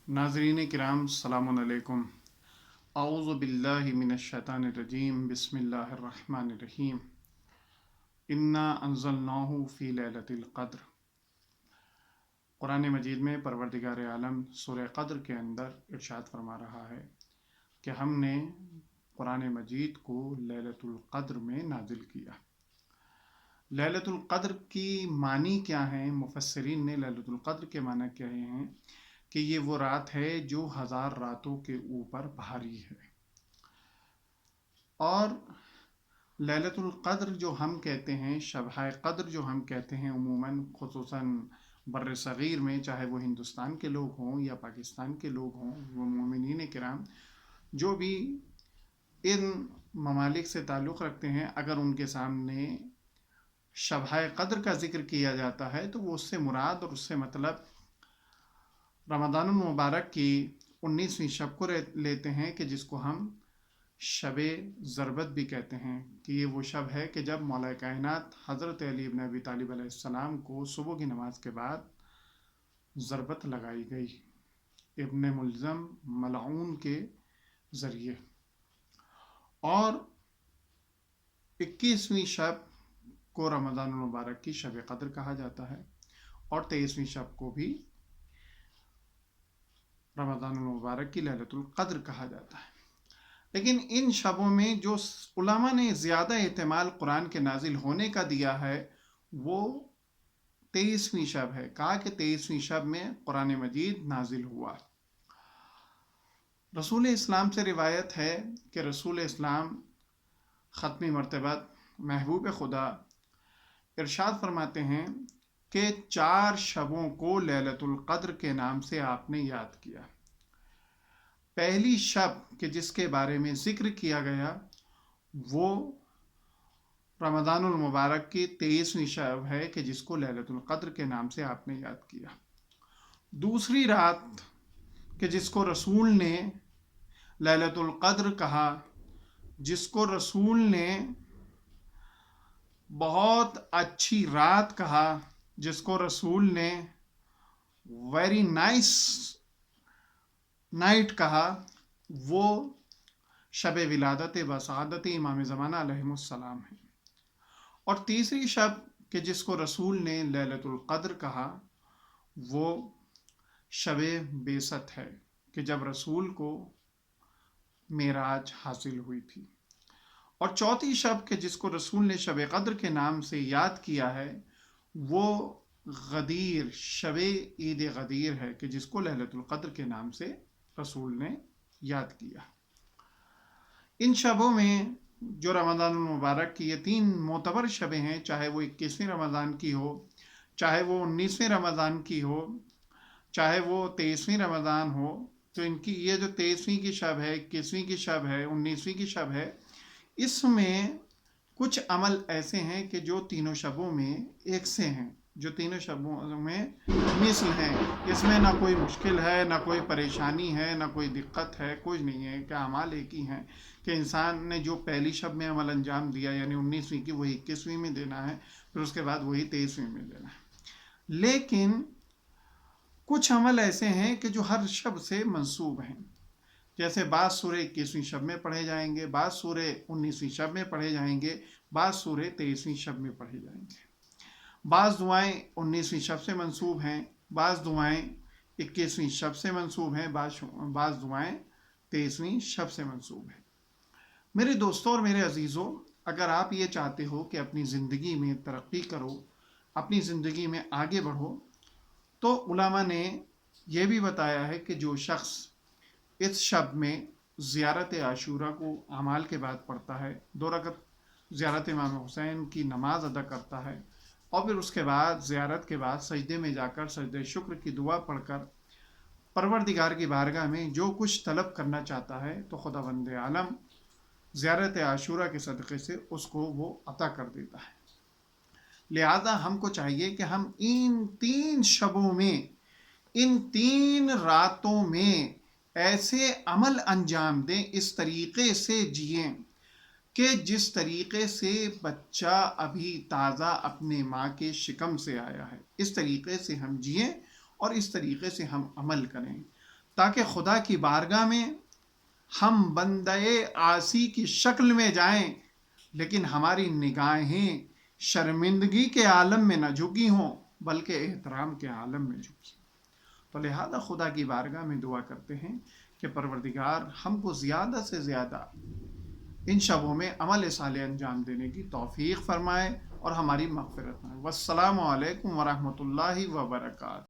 नाज़रीन किराम सलाम अलैकुम। औज़ु बिल्लाहि मिनश्शैतानिर रजीम बिस्मिल्लाहिर्रहमानिर्रहीम। इन्ना अंज़लनाहु फ़ी लैलतिल क़द्र। कुरान मजीद में परवरदिगार आलम सूरह क़द्र के अंदर इरशाद फरमा रहा है कि हमने कुरान मजीद को लैलतुल क़द्र में नाजिल किया। लैलतुल क़द्र की मानी क्या है? मुफस्सिरीन ने लैलतुल क़द्र के माना क्या हैं कि ये वो रात है जो 1000 रातों के ऊपर भारी है। और लैलतुल क़द्र जो हम कहते हैं, शब-ए क़द्र जो हम कहते हैं उमूमन खुसूसन बर्र सग़ीर में, चाहे वो हिंदुस्तान के लोग हों या पाकिस्तान के लोग हों, वो मोमिनीन किराम जो भी इन ममालिक से ताल्लुक़ रखते हैं, अगर उनके सामने शब-ए क़द्र का ज़िक्र किया जाता है तो वो उससे मुराद और उससे मतलब रमज़ानुल मुबारक की 19वीं शब को लेते हैं कि जिसको हम शब-ए ज़रबत भी कहते हैं कि ये वो शब है कि जब मौला कायनात हज़रत अली इब्न अबी तालिब अलैहिस्सलाम को सुबह की नमाज के बाद ज़रबत लगाई गई इब्न मुल्ज़म मलऊन के ज़रिए। और 21वीं शब को रमज़ानुल मुबारक की शब क़द्र कहा जाता है और 23वीं शब को भी रमज़ानुल मुबारक की लैलतुल क़द्र कहा जाता है। लेकिन इन शबों में जो उलमा ने ज़्यादा एहतमाल कुरान के नाजिल होने का दिया है वो 23वीं शब है। कहा कि 23वीं शब में कुरान मजीद नाजिल हुआ। रसूल इस्लाम से रिवायत है कि रसूल इस्लाम ख़त्मी मर्तबत महबूब खुदा इरशाद फरमाते हैं कि 4 शबों को लैलतुल क़द्र के नाम से आपने याद किया। पहली शब के जिसके बारे में ज़िक्र किया गया वो रमज़ानुल मुबारक की 23वीं शब है कि जिसको लैलतुल क़द्र के नाम से आपने याद किया। दूसरी रात कि जिसको रसूल ने लैलतुल क़द्र कहा, जिसको रसूल ने बहुत अच्छी रात कहा, जिसको रसूल ने वेरी नाइस नाइट कहा, वो शब विलादत बसादत इमाम ज़माना अलैहिस्सलाम है। और तीसरी शब कि जिसको रसूल ने लैलतुल क़द्र कहा वो शब बेसत है कि जब रसूल को मेराज हासिल हुई थी। और चौथी शब के जिसको रसूल ने शब क़द्र के नाम से याद किया है वो गदीर शब ईद गदीर है कि जिसको लैलतुल क़द्र के नाम से रसूल ने याद किया। इन शबों में जो रमज़ानुल मुबारक की ये 3 मोतबर शबें हैं, चाहे वो 21वीं रमज़ान की हो, चाहे वो 19वीं रमज़ान की हो, चाहे वो 23वीं रमज़ान हो, तो इनकी ये जो 23वीं की शब है, 21वीं की शब है, 19वीं की शब है, इसमें कुछ अमल ऐसे हैं कि जो तीनों शबों में एक से हैं, जो तीनों शबों में मिसल हैं। इसमें ना कोई मुश्किल है, ना कोई परेशानी है, ना कोई दिक्कत है, कुछ नहीं है। क्या अमाल एक ही हैं कि इंसान ने जो पहली शब में अमल अंजाम दिया यानी 19वीं की, वही 21वीं में देना है, फिर उसके बाद वही 23वीं में देना है। लेकिन कुछ अमल ऐसे हैं कि जो हर शब से मंसूब हैं। जैसे बाज़ सूरे 21वीं शब में पढ़े जाएंगे, बाज़ सूरे 19वीं शब में पढ़े जाएंगे, बाज़ सूरे 23वीं शब में पढ़े जाएंगे। बाज़ दुआएं 19वीं शब से मंसूब हैं, बाज़ दुआएं 21वीं शब से मंसूब हैं, बाज़ दुआएं 23वीं शब से मंसूब हैं। मेरे दोस्तों और मेरे अजीज़ों, अगर आप ये चाहते हो कि अपनी ज़िंदगी में तरक्की करो, अपनी ज़िंदगी में आगे बढ़ो, तो उलमा ने यह भी बताया है कि जो शख्स इस शब में ज़ियारत आशूरा को अमाल के बाद पढ़ता है, 2 रकत ज़ियारत इमाम हुसैन की नमाज अदा करता है और फिर उसके बाद ज़ियारत के बाद सजदे में जाकर सजदे शुक्र की दुआ पढ़कर परवरदिगार की बारगाह में जो कुछ तलब करना चाहता है तो खुदावंद आलम ज़ियारत आशूरा के सदक़े से उसको वो अता कर देता है। लिहाजा हमको चाहिए कि हम इन 3 शबों में, इन 3 रातों में ऐसे अमल अंजाम दें, इस तरीक़े से जिएं कि जिस तरीक़े से बच्चा अभी ताज़ा अपने माँ के शिकम से आया है, इस तरीक़े से हम जिएं और इस तरीक़े से हम अमल करें, تاکہ خدا کی بارگاہ میں ہم بندے عاصی کی شکل میں جائیں لیکن ہماری نگاہیں شرمندگی کے عالم میں نہ جھکی ہوں بلکہ احترام کے عالم میں جھکی. تو لہذا خدا کی بارگاہ میں دعا کرتے ہیں کہ پروردگار ہم کو زیادہ سے زیادہ ان شبوں میں عمل صالح انجام دینے کی توفیق فرمائے اور ہماری مغفرت فرمائے. والسلام علیکم ورحمۃ اللہ وبرکاتہ.